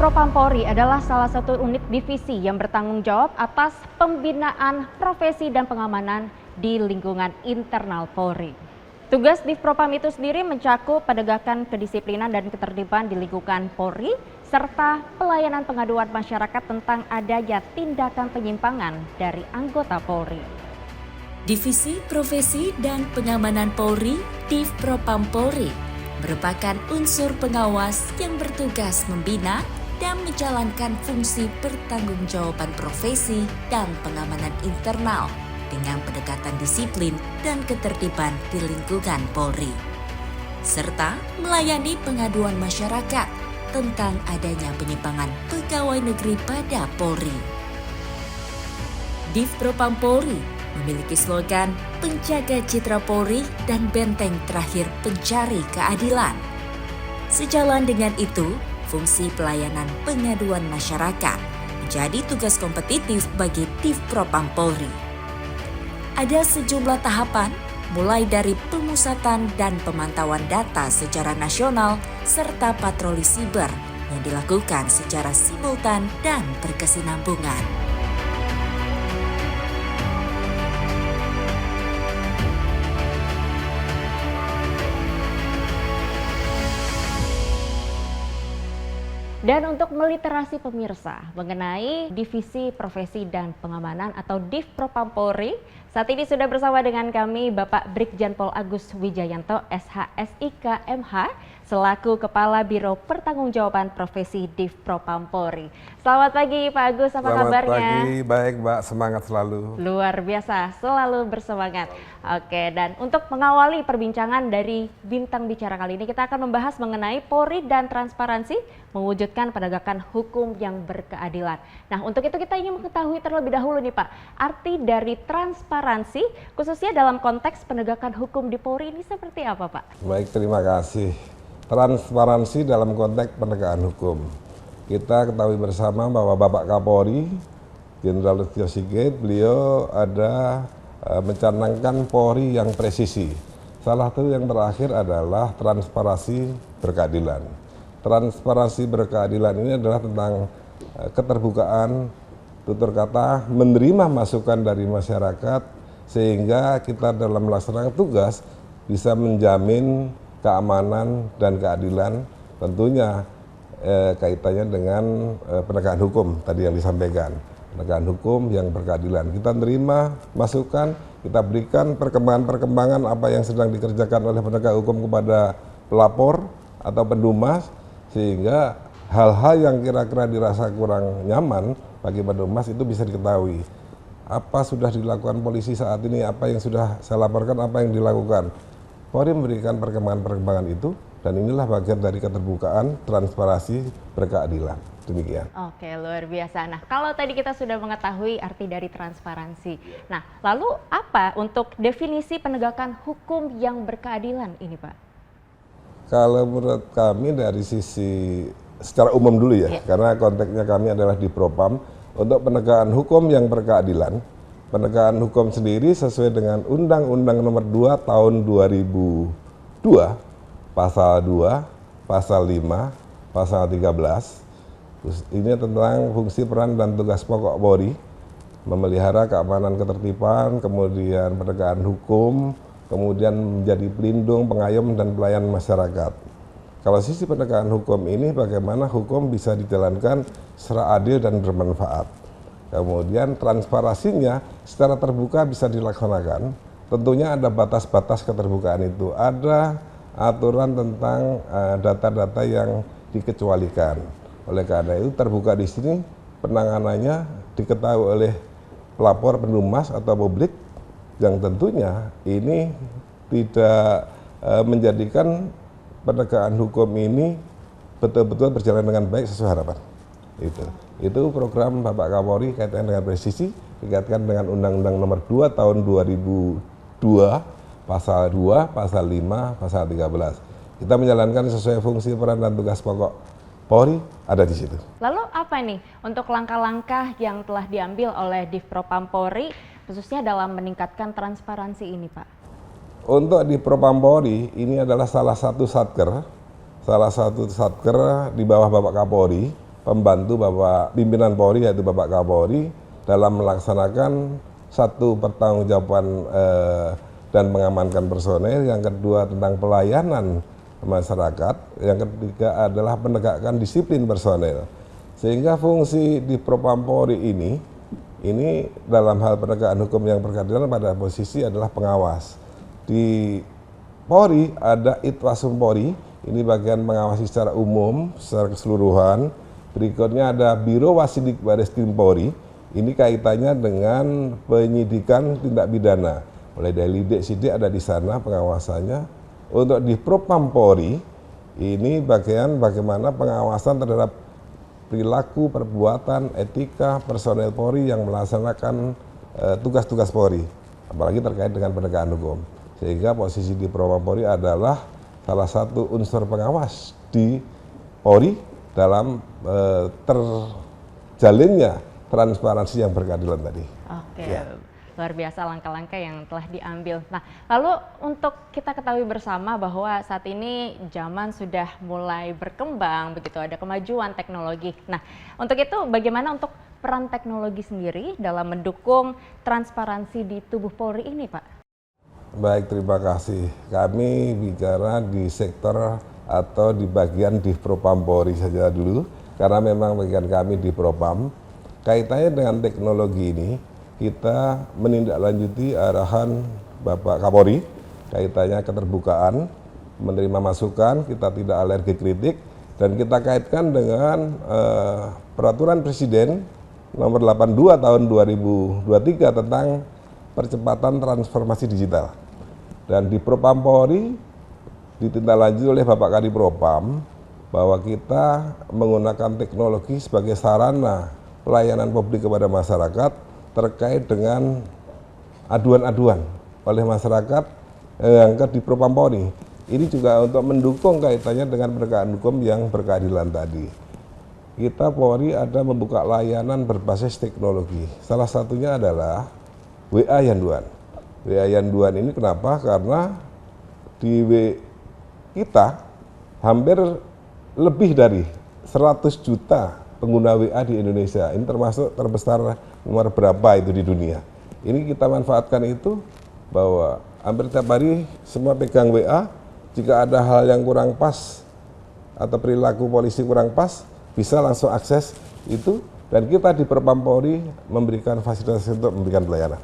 Propampori adalah salah satu unit divisi yang bertanggung jawab atas pembinaan profesi dan pengamanan di lingkungan internal Polri. Tugas Divpropam itu sendiri mencakup penegakan kedisiplinan dan ketertiban di lingkungan Polri, serta pelayanan pengaduan masyarakat tentang adanya tindakan penyimpangan dari anggota Polri. Divisi Profesi dan Pengamanan Polri, Divpropam Polri, merupakan unsur pengawas yang bertugas membina dan menjalankan fungsi pertanggungjawaban profesi dan pengamanan internal dengan pendekatan disiplin dan ketertiban di lingkungan Polri, serta melayani pengaduan masyarakat tentang adanya penyimpangan pegawai negeri pada Polri. Divpropam Polri memiliki slogan penjaga citra Polri dan benteng terakhir pencari keadilan. Sejalan dengan itu, fungsi pelayanan pengaduan masyarakat menjadi tugas kompetitif bagi Divpropam Polri. Ada sejumlah tahapan, mulai dari pemusatan dan pemantauan data secara nasional serta patroli siber yang dilakukan secara simultan dan berkesinambungan. Dan untuk meliterasi pemirsa mengenai Divisi Profesi dan Pengamanan atau Divpropam Polri, saat ini sudah bersama dengan kami Bapak Brigjen Pol Agus Wijayanto, SHSIK MH, selaku Kepala Biro Pertanggungjawaban Profesi Divpropam Polri. Selamat pagi Pak Agus, apa kabarnya? Selamat pagi, baik Mbak, semangat selalu. Luar biasa, selalu bersemangat. Oke, dan untuk mengawali perbincangan dari Bintang Bicara kali ini, kita akan membahas mengenai Polri dan transparansi mewujudkan penegakan hukum yang berkeadilan. Nah, untuk itu kita ingin mengetahui terlebih dahulu nih Pak, arti dari transparansi khususnya dalam konteks penegakan hukum di Polri ini seperti apa Pak? Baik, terima kasih. Transparansi dalam konteks penegakan hukum. Kita ketahui bersama bahwa Bapak Kapolri, Jenderal Listio Sigit, beliau ada mencanangkan Polri yang presisi. Salah satu yang terakhir adalah transparansi berkeadilan. Transparansi berkeadilan ini adalah tentang keterbukaan, tutur kata, menerima masukan dari masyarakat sehingga kita dalam melaksanakan tugas bisa menjamin keamanan dan keadilan, tentunya kaitannya dengan penegakan hukum tadi yang disampaikan. Penegakan hukum yang berkeadilan. Kita terima masukan, kita berikan perkembangan-perkembangan apa yang sedang dikerjakan oleh penegak hukum kepada pelapor atau pendumas, sehingga hal-hal yang kira-kira dirasa kurang nyaman bagi pendumas itu bisa diketahui. Apa sudah dilakukan polisi saat ini, apa yang sudah saya laporkan, apa yang dilakukan. Polri memberikan perkembangan-perkembangan itu, dan inilah bagian dari keterbukaan, transparansi, berkeadilan. Demikian. Oke, luar biasa. Nah, kalau tadi kita sudah mengetahui arti dari transparansi. Nah, lalu apa untuk definisi penegakan hukum yang berkeadilan ini Pak? Kalau menurut kami dari sisi secara umum dulu ya, karena konteksnya kami adalah di Propam, untuk penegakan hukum yang berkeadilan, penegakan hukum sendiri sesuai dengan Undang-Undang Nomor 2 Tahun 2002, Pasal 2, Pasal 5, Pasal 13, ini tentang fungsi peran dan tugas pokok Polri, memelihara keamanan ketertiban, kemudian penegakan hukum, kemudian menjadi pelindung, pengayom, dan pelayan masyarakat. Kalau sisi penegakan hukum ini bagaimana hukum bisa dijalankan secara adil dan bermanfaat. Kemudian transparansinya secara terbuka bisa dilaksanakan. Tentunya ada batas-batas keterbukaan itu. Ada aturan tentang data-data yang dikecualikan. Oleh karena itu terbuka di sini penanganannya diketahui oleh pelapor, pendumas atau publik, yang tentunya ini tidak menjadikan penegakan hukum ini betul-betul berjalan dengan baik sesuai harapan. Itu program Bapak Kapolri kaitan dengan presisi, dikaitkan dengan Undang-Undang Nomor 2 Tahun 2002, Pasal 2, Pasal 5, Pasal 13. Kita menjalankan sesuai fungsi peran dan tugas pokok Polri ada di situ. Lalu apa nih untuk langkah-langkah yang telah diambil oleh Divpropam Polri khususnya dalam meningkatkan transparansi ini Pak? Untuk di Propam Polri ini adalah salah satu satker di bawah Bapak Kapolri pembantu Bapak Pimpinan Polri yaitu Bapak Kapolri dalam melaksanakan satu pertanggungjawaban dan mengamankan personel, yang kedua tentang pelayanan masyarakat, yang ketiga adalah penegakan disiplin personel. Sehingga fungsi di Propampori ini dalam hal penegakan hukum yang berkeadilan pada posisi adalah pengawas. Di Polri ada Itwasum Polri, ini bagian mengawasi secara umum, secara keseluruhan. Berikutnya ada Biro Wasidik Bareskrim Polri, ini kaitannya dengan penyidikan tindak pidana. Mulai dari lidik sidik ada di sana pengawasannya. Untuk di Propampori, ini bagian bagaimana pengawasan terhadap perilaku, perbuatan, etika personel Polri yang melaksanakan tugas-tugas Polri, apalagi terkait dengan penegakan hukum. Sehingga posisi di Propampori adalah salah satu unsur pengawas di Polri dalam terjalinnya transparansi yang berkeadilan tadi. Oke, Ya. luar biasa langkah-langkah yang telah diambil. Nah, lalu untuk kita ketahui bersama bahwa saat ini zaman sudah mulai berkembang, begitu ada kemajuan teknologi. Nah, untuk itu bagaimana untuk peran teknologi sendiri dalam mendukung transparansi di tubuh Polri ini, Pak? Baik, terima kasih. Kami bicara di sektor atau di bagian di Propampori saja dulu, karena memang bagian kami di Propam. Kaitannya dengan teknologi ini, kita menindaklanjuti arahan Bapak Kapolri, kaitannya keterbukaan, menerima masukan, kita tidak alergi kritik, dan kita kaitkan dengan Peraturan Presiden Nomor 82 Tahun 2023 tentang percepatan transformasi digital. Dan di Propampori ditindaklanjuti oleh Bapak Kadipropam bahwa kita menggunakan teknologi sebagai sarana pelayanan publik kepada masyarakat terkait dengan aduan-aduan oleh masyarakat yang di Propampori. Ini juga untuk mendukung kaitannya dengan penegakan hukum yang berkeadilan tadi. Kita Polri ada membuka layanan berbasis teknologi. Salah satunya adalah WA Yanduan. WA Yanduan ini kenapa? Karena di kita hampir lebih dari 100 juta pengguna WA di Indonesia. Ini termasuk terbesar nomor berapa itu di dunia. Ini kita manfaatkan itu bahwa hampir tiap hari semua pegang WA. Jika ada hal yang kurang pas atau perilaku polisi kurang pas, bisa langsung akses itu. Dan kita di Propampori memberikan fasilitas untuk memberikan pelayanan.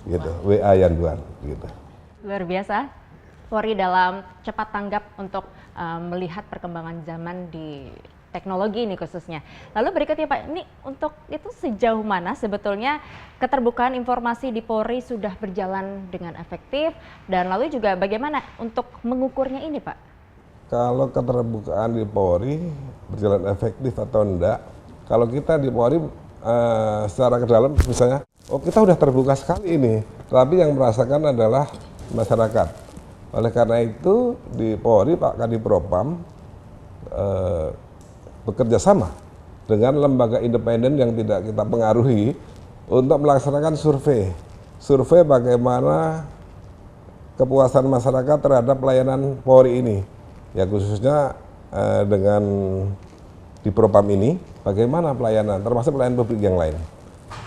Gitu, WA Yanduan. Gitu. Luar biasa, Polri dalam cepat tanggap untuk melihat perkembangan zaman di teknologi ini khususnya. Lalu berikutnya Pak, ini untuk itu sejauh mana sebetulnya keterbukaan informasi di Polri sudah berjalan dengan efektif, dan lalu juga bagaimana untuk mengukurnya ini Pak? Kalau keterbukaan di Polri berjalan efektif atau enggak, kalau kita di Polri secara ke dalam misalnya, oh kita udah terbuka sekali ini, tapi yang merasakan adalah masyarakat. Oleh karena itu di Polri Pak Kadipropam bekerja sama dengan lembaga independen yang tidak kita pengaruhi untuk melaksanakan survei. Survei bagaimana kepuasan masyarakat terhadap pelayanan Polri ini. Ya khususnya dengan di Propam ini, bagaimana pelayanan, termasuk pelayanan publik yang lain.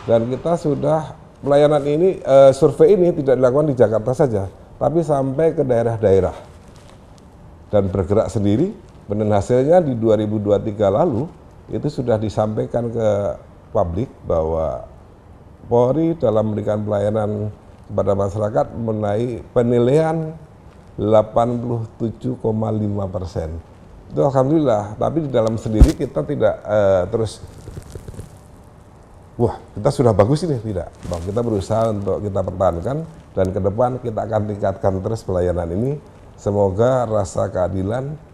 Dan kita sudah, pelayanan ini, survei ini tidak dilakukan di Jakarta saja, tapi sampai ke daerah-daerah. Dan bergerak sendiri. Dan hasilnya di 2023 lalu itu sudah disampaikan ke publik bahwa Polri dalam memberikan pelayanan kepada masyarakat menaik penilaian 87,5%. Itu alhamdulillah, tapi di dalam sendiri kita tidak terus wah kita sudah bagus ini, tidak. Bahwa kita berusaha untuk kita pertahankan dan ke depan kita akan tingkatkan terus pelayanan ini. Semoga rasa keadilan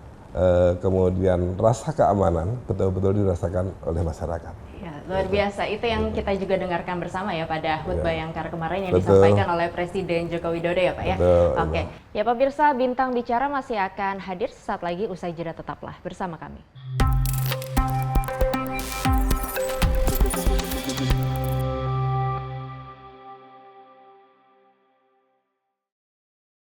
kemudian rasa keamanan betul-betul dirasakan oleh masyarakat. Ya, luar biasa. Itu yang kita juga dengarkan bersama ya pada Hut Bayangkara kemarin yang Betul. disampaikan oleh Presiden Joko Widodo ya Pak ya. Betul, Oke. Ya pemirsa, Bintang Bicara masih akan hadir sesaat lagi usai jeda, tetaplah bersama kami.